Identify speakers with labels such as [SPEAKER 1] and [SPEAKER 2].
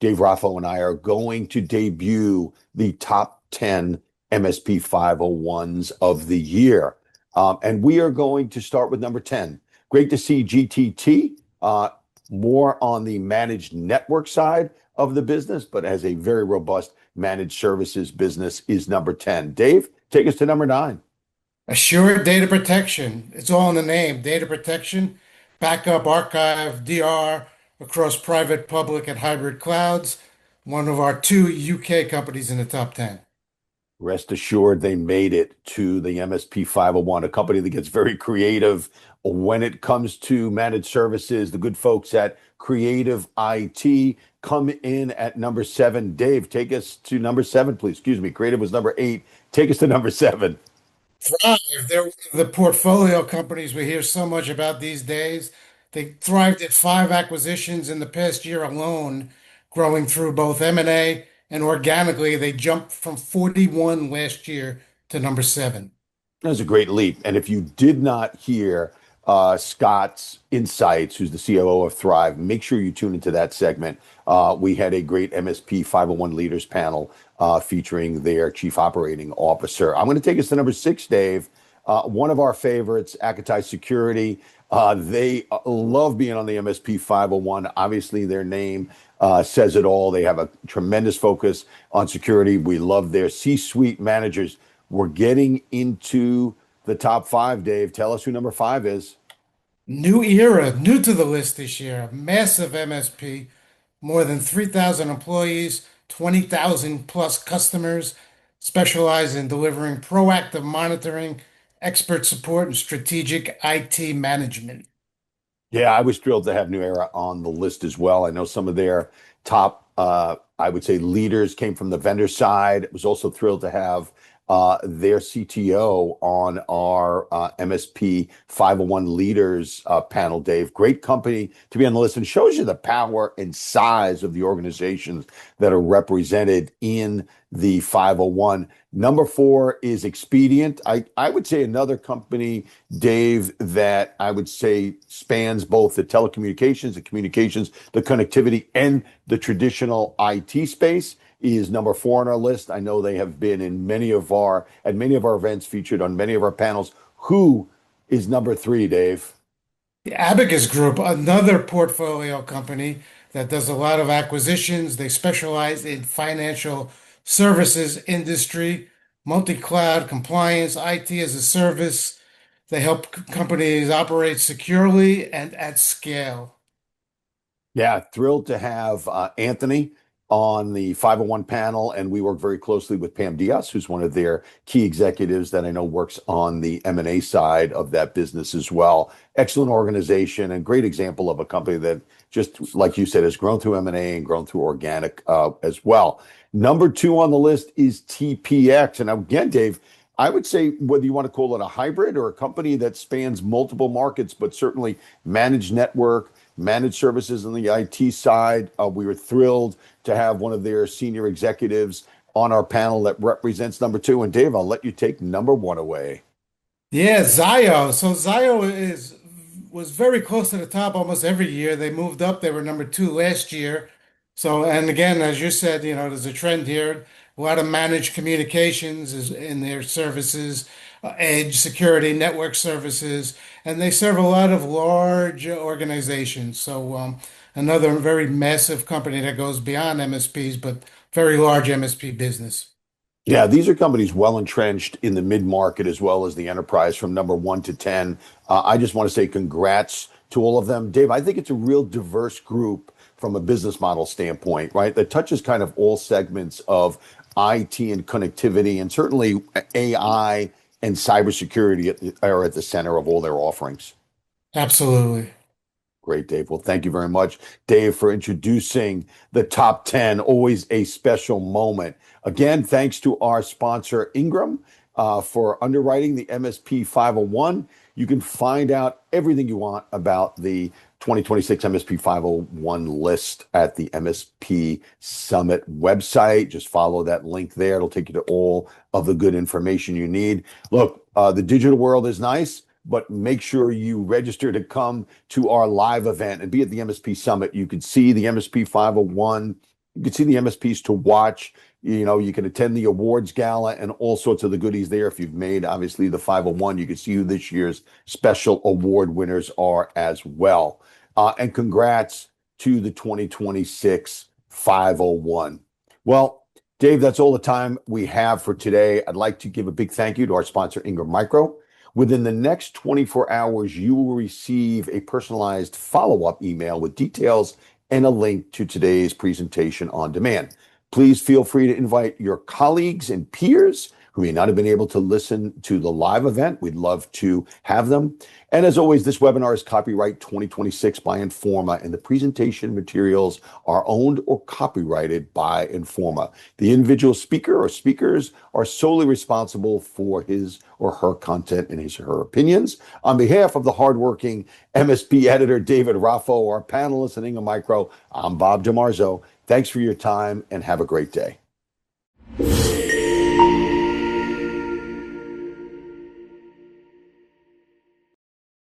[SPEAKER 1] Dave Raffo and I are going to debut the top 10 MSP 501s of the year. And we are going to start with number 10. Great to see GTT, more on the managed network side of the business, but has a very robust managed services business, is number 10. Dave, take us to number 9.
[SPEAKER 2] Assured data protection. It's all in the name. Data protection, backup, archive, DR across private, public, and hybrid clouds. One of our two UK companies in the top 10.
[SPEAKER 1] Rest assured, they made it to the MSP 501, a company that gets very creative when it comes to managed services. The good folks at Creative IT come in at number 7. Dave, take us to number 7, please. Excuse me. Creative was number 8. Take us to number 7.
[SPEAKER 2] Thrive. They're the portfolio companies we hear so much about these days. They thrived at 5 acquisitions in the past year alone, growing through both M&A and organically. They jumped from 41 last year to number 7.
[SPEAKER 1] That was a great leap. And if you did not hear Scott's insights, who's the COO of Thrive, make sure you tune into that segment. We had a great MSP 501 leaders panel featuring their chief operating officer. I'm going to take us to number 6, Dave. One of our favorites, Akatai Security. They love being on the MSP 501. Obviously, their name says it all. They have a tremendous focus on security. We love their C-suite managers. We're getting into the top 5, Dave. Tell us who number 5 is.
[SPEAKER 2] New era, new to the list this year. Massive MSP, more than 3,000 employees, 20,000 plus customers, specialize in delivering proactive monitoring, expert support, and strategic IT management.
[SPEAKER 1] Yeah, I was thrilled to have New Era on the list as well. I know some of their top, I would say, leaders came from the vendor side. Was also thrilled to have their CTO on our MSP 501 leaders panel, Dave. Great company to be on the list, and shows you the power and size of the organizations that are represented in the 501. Number 4 is Expedient. I would say another company, Dave, that I would say spans both the telecommunications, the communications, the connectivity, and the traditional IT space, is number 4 on our list. I know they have been in many of our events, featured on many of our panels. Who is number 3, Dave?
[SPEAKER 2] The Abacus Group, another portfolio company that does a lot of acquisitions. They specialize in financial services industry, multi-cloud compliance, IT as a service. They help companies operate securely and at scale.
[SPEAKER 1] Yeah, thrilled to have Anthony on the 501 panel, and we work very closely with Pam Diaz, who's one of their key executives that I know works on the M&A side of that business as well. Excellent organization and great example of a company that, just like you said, has grown through M&A and grown through organic as well. Number 2 on the list is TPX. And again, Dave, I would say whether you want to call it a hybrid or a company that spans multiple markets, but certainly managed network, managed services on the IT side. We were thrilled to have one of their senior executives on our panel that represents number 2. And Dave, I'll let you take number 1 away.
[SPEAKER 2] Yeah, Zio. So was very close to the top almost every year. They moved up. They were number 2 last year. So, and again, as you said, there's a trend here. A lot of managed communications is in their services, edge security, network services, and they serve a lot of large organizations. So, another very massive company that goes beyond MSPs, but very large MSP business.
[SPEAKER 1] Yeah, these are companies well entrenched in the mid-market as well as the enterprise from number 1 to 10. I just want to say congrats to all of them. Dave, I think it's a real diverse group from a business model standpoint, right? That touches kind of all segments of IT and connectivity, and certainly AI and cybersecurity are at the center of all their offerings.
[SPEAKER 2] Absolutely.
[SPEAKER 1] Great, Dave. Well, thank you very much, Dave, for introducing the top 10. Always a special moment. Again, thanks to our sponsor, Ingram, for underwriting the MSP 501. You can find out everything you want about the 2026 MSP 501 list at the MSP Summit website. Just follow that link there. It'll take you to all of the good information you need. Look, the digital world is nice, but make sure you register to come to our live event and be at the MSP Summit. You can see the MSP 501. You can see the MSPs to watch. You know, you can attend the awards gala and all sorts of the goodies there. If you've made, obviously, the 501, you can see who this year's special award winners are as well. And congrats to the 2026 501. Well, Dave, that's all the time we have for today. I'd like to give a big thank you to our sponsor, Ingram Micro. Within the next 24 hours, you will receive a personalized follow-up email with details and a link to today's presentation on demand. Please feel free to invite your colleagues and peers who may not have been able to listen to the live event. We'd love to have them. And as always, this webinar is copyright 2026 by Informa, and the presentation materials are owned or copyrighted by Informa. The individual speaker or speakers are solely responsible for his or her content and his or her opinions. On behalf of the hardworking MSP editor, David Raffo, our panelists at Ingram Micro, I'm Bob DeMarzo. Thanks for your time and have a great day.